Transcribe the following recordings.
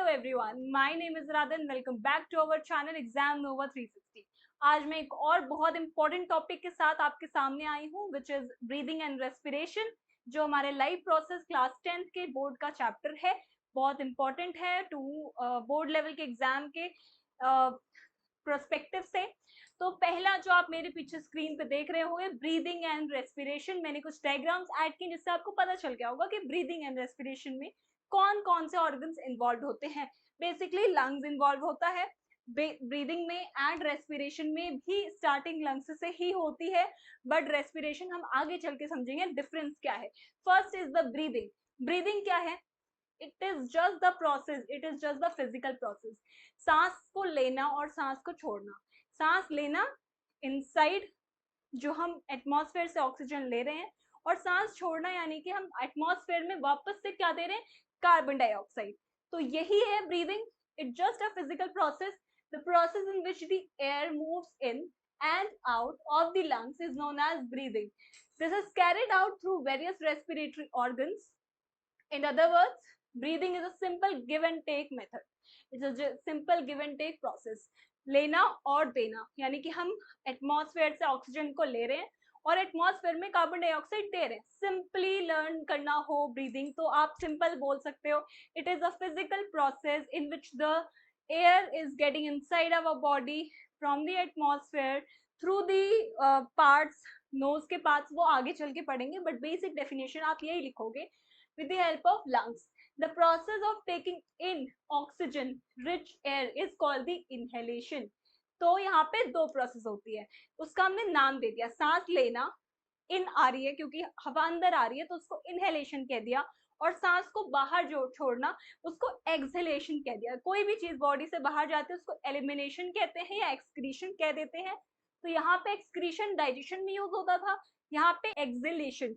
everyone, my name is Radha and welcome back to our channel Exam Nova 360. आज मैं एक और बहुत इंपॉर्टेंट टॉपिक के साथ आपके सामने आई हूँ which is breathing and respiration, जो हमारे लाइफ प्रोसेस क्लास 10th के बोर्ड का चैप्टर है। बहुत इंपॉर्टेंट है टू बोर्ड लेवल के एग्जाम के प्रोस्पेक्टिव से। तो पहला जो आप मेरे पीछे स्क्रीन पे देख रहे होंगे ब्रीदिंग एंड रेस्पिरेशन, मैंने कुछ डायग्राम्स ऐड किए जिससे आपको पता चल गया होगा कि ब्रीदिंग एंड रेस्पिरेशन में कौन कौन से ऑर्गन्स इन्वॉल्व होते हैं। बेसिकली लंग्स इन्वॉल्व होता है ब्रीदिंग में, एंड रेस्पिरेशन में भी स्टार्टिंग लंग्स से ही होती है, बट रेस्पिरेशन हम आगे चल के समझेंगे डिफरेंस क्या है। First is the breathing. Breathing क्या है? It is just the process, it is just the physical process. सांस को लेना और सांस को छोड़ना। सांस लेना इनसाइड, जो हम एटमॉस्फेयर से ऑक्सीजन ले रहे हैं, और सांस छोड़ना यानी कि हम एटमॉस्फेयर में वापस से क्या दे रहे हैं? Carbon dioxide. तो यही है breathing. It just a physical process. The process in which the air moves in and out of the lungs is known as breathing. This is carried out through various respiratory organs. In other words, breathing is a simple give and take method. It's a simple give and take process. लेना और देना, यानी कि हम atmosphere से oxygen को ले रहे हैं और एटमॉस्फेयर में कार्बन डाइऑक्साइड दे रहे हैं। सिंपली लर्न करना हो ब्रीदिंग तो आप सिंपल बोल सकते हो, it is a physical process in which the air is getting inside our body from the atmosphere through the parts. Nose के पार्ट्स वो आगे चल के पढ़ेंगे, बट बेसिक डेफिनेशन आप यही लिखोगे with the help of lungs. The process of taking in oxygen rich air is called the inhalation. तो यहाँ पे दो प्रोसेस होती है, उसका हमने नाम दे दिया। सांस लेना, इन आ रही है क्योंकि हवा अंदर आ रही है तो उसको इनहेलेशन कह दिया, और सांस को बाहर जो छोड़ना उसको एक्सहेलेशन कह दिया। कोई भी चीज बॉडी से बाहर जाती है उसको एलिमिनेशन कहते हैं या एक्सक्रीशन कह देते हैं। तो यहाँ पे एक्सक्रीशन डाइजेशन में यूज होता था, यहाँ पे एक्सहेलेशन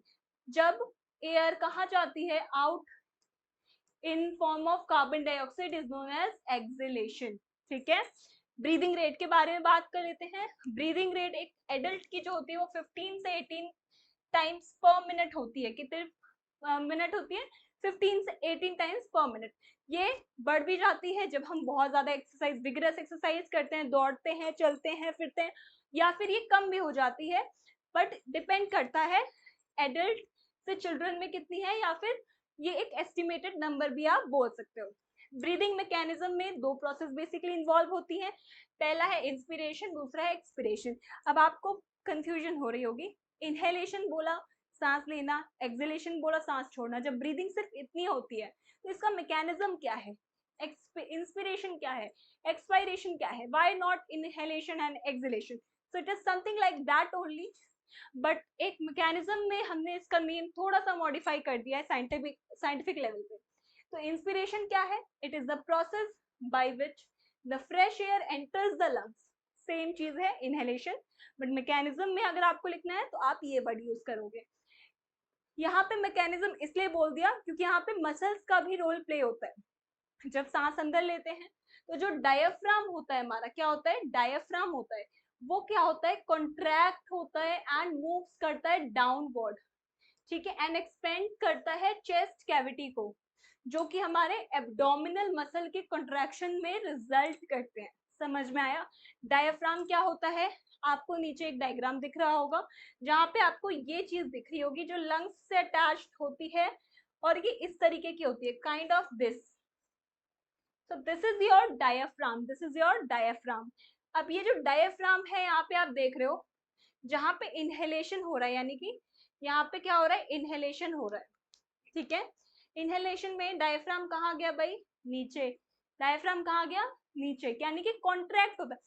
जब एयर कहाँ जाती है? Out in form of carbon dioxide is known as exhalation. ठीक है, ब्रीदिंग रेट के बारे में बात कर लेते हैं। ब्रीदिंग रेट एक एडल्ट की जो होती है वो 15 से 18 टाइम्स पर मिनट होती है। कितने मिनट होती है? 15 से 18 टाइम्स पर मिनट। ये बढ़ भी जाती है जब हम बहुत ज्यादा एक्सरसाइज, विगरस एक्सरसाइज करते हैं, दौड़ते हैं, चलते हैं, फिरते हैं, या फिर ये कम भी हो जाती है, बट डिपेंड करता है एडल्ट से चिल्ड्रन में कितनी है, या फिर ये एक एस्टिमेटेड नंबर भी आप बोल सकते हो। ब्रीदिंग मैकेनिज्म में दो प्रोसेस बेसिकली इन्वॉल्व होती हैं। पहला है इंस्पिरेशन, दूसरा है एक्सपिरेशन। अब आपको कंफ्यूजन हो रही होगी, इनहेलेशन बोला सांस लेना, एक्सहेलेशन बोला सांस छोड़ना। जब ब्रीदिंग सिर्फ इतनी होती है तो इसका मैकेनिज्म क्या है? इंस्पिरेशन क्या है? एक्सपायरेशन क्या है? Why not inhalation and exhalation? So it is something like that only, but एक मैकेनिज्म में हमने इसका नेम थोड़ा सा मॉडिफाई कर दिया है साइंटिफिक लेवल पे। तो इंस्पिरेशन क्या है? It is the process by which the fresh air enters the lungs. Same चीज है इनहेलेशन, बट मैकेनिज्म में अगर आपको लिखना है तो आप ये वर्ड यूज करोगे। यहाँ पे मैकेनिज्म इसलिए बोल दिया क्योंकि यहाँ पे मसल्स का भी रोल प्ले होता है। जब सांस अंदर लेते हैं तो जो डायफ्राम होता है हमारा, क्या होता है? डायफ्राम होता है, वो क्या होता है? कॉन्ट्रैक्ट होता है एंड मूव्स करता है डाउनवर्ड। ठीक है, एंड एक्सपेंड करता है चेस्ट कैविटी को, जो कि हमारे एब्डोमिनल मसल के कॉन्ट्रैक्शन में रिजल्ट करते हैं। समझ में आया? डायफ्राम क्या होता है? आपको नीचे एक डायग्राम दिख रहा होगा जहां पे आपको ये चीज दिख रही होगी जो लंग्स से अटैच्ड होती है, और ये इस तरीके की होती है, kind of this. So this is your diaphragm, this is your diaphragm. अब ये जो डायफ्राम है यहाँ पे आप देख रहे हो, जहां पे इनहेलेशन हो रहा है, यानी कि यहाँ पे क्या हो रहा है? इनहेलेशन हो रहा है। ठीक है, इनहेलेशन में डायफ्राम कहाँ गया भाई? नीचे। डायफ्राम कहाँ गया? नीचे, यानी कि कॉन्ट्रैक्ट होता है।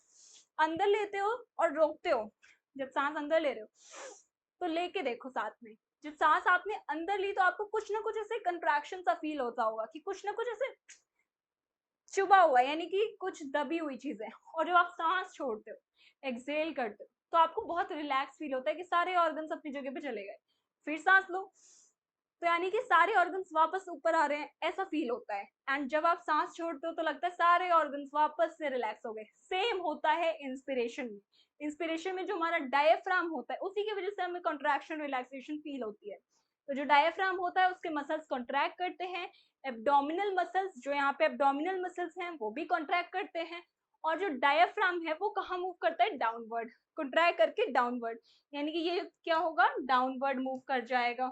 अंदर लेते हो और रोकते हो। जब सांस अंदर ले रहे हो तो लेके देखो साथ में, जब सांस आपने अंदर ली तो आपको कुछ ना कुछ ऐसे कंट्रैक्शन सा फील होता होगा कि कुछ ना कुछ ऐसे चुभा हुआ है, यानी कि कुछ दबी हुई चीज है। और जब आप सांस छोड़ते हो, एक्सहेल करते हो, तो आपको बहुत रिलैक्स फील होता है कि सारे ऑर्गन्स अपनी जगह पे चले गए। फिर सांस लो तो यानी कि सारे ऑर्गन्स वापस ऊपर आ रहे हैं, ऐसा फील होता है। एंड जब आप सांस छोड़ते हो तो लगता है सारे ऑर्गन्स वापस से रिलैक्स हो गए। सेम होता है इंस्पिरेशन में। इंस्पिरेशन में जो हमारा डायफ्राम होता है उसी की वजह से हमें कॉन्ट्रैक्शन रिलैक्सेशन फील होती है। तो जो डायफ्राम होता है उसके मसल्स कॉन्ट्रैक्ट करते हैं एब्डोमिनल मसल्स, जो यहाँ पे एब्डोमिनल मसल्स हैं वो भी कॉन्ट्रैक्ट करते हैं, और जो डायफ्राम है वो कहाँ मूव करता है, डाउनवर्ड, कॉन्ट्रैक्ट करके डाउनवर्ड, यानी कि ये क्या होगा, डाउनवर्ड मूव कर जाएगा।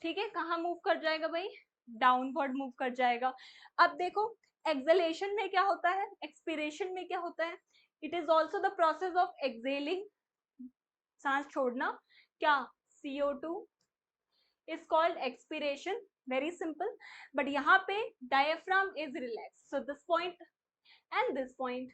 ठीक है, कहाँ मूव कर जाएगा भाई, डाउनवर्ड मूव कर जाएगा। अब देखो एक्सलेशन में क्या होता है, एक्सपीरेशन में क्या होता है, it is also the process of excelling, सांस छोड़ना, क्या, CO2 is called expiration, very simple. But यहाँ पे diaphragm is relax, so this point and this point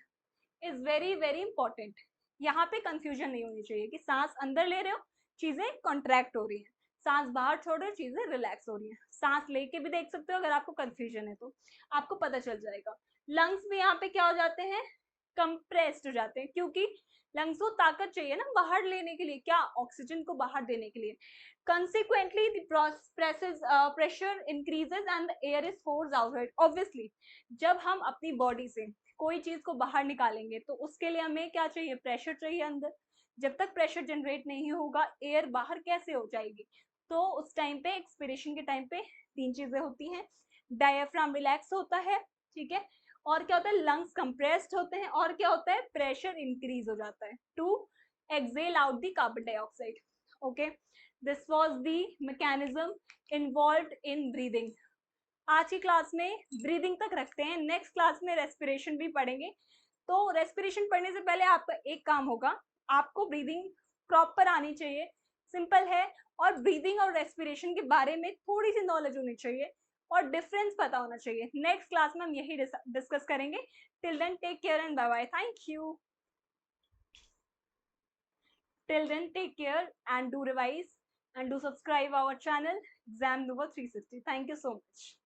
is very very important. यहाँ पे कंफ्यूजन नहीं होनी चाहिए कि सांस अंदर ले रहे हो चीजें कॉन्ट्रैक्ट हो रही हैं, सांस बाहर छोड़ रहे हो चीजें रिलैक्स हो रही हैं। सांस लेके भी देख सकते हो, अगर आपको कंफ्यूजन है तो आपको पता चल जाएगा। लंग्स भी यहाँ पे क्या हो जाते हैं, कंप्रेस्ड हो जाते हैं, क्योंकि लंग्स को ताकत चाहिए ना बाहर लेने के लिए, क्या, ऑक्सीजन को बाहर देने के लिए। Consequently, the pressure increases and the air is forced outside. Obviously, जब हम अपनी बॉडी से कोई चीज को बाहर निकालेंगे तो उसके लिए हमें क्या चाहिए, प्रेशर चाहिए अंदर। जब तक प्रेशर जनरेट नहीं होगा एयर बाहर कैसे हो जाएगी, तो उस टाइम पे एक्सपिरेशन के टाइम पे तीन चीजें होती हैं, डायफ्राम रिलैक्स होता है, ठीक है, और क्या होता है, लंग्स कंप्रेस्ड होते हैं, और क्या होता है, प्रेशर इंक्रीज हो जाता है to exhale out the carbon dioxide. Okay, this was the mechanism involved in breathing. आज की क्लास में ब्रीदिंग तक रखते हैं, नेक्स्ट क्लास में रेस्पिरेशन भी पढ़ेंगे। तो रेस्पिरेशन पढ़ने से पहले आपका एक काम होगा, आपको ब्रीदिंग प्रॉपर आनी चाहिए, सिंपल है, और ब्रीदिंग और रेस्पिरेशन के बारे में थोड़ी सी नॉलेज होनी चाहिए और डिफरेंस पता होना चाहिए। नेक्स्ट क्लास में हम यही डिस्कस करेंगे। Till then take care and bye bye, thank you. Till then, take care and do revise and do subscribe our channel Exam Nova 360. Thank you so much.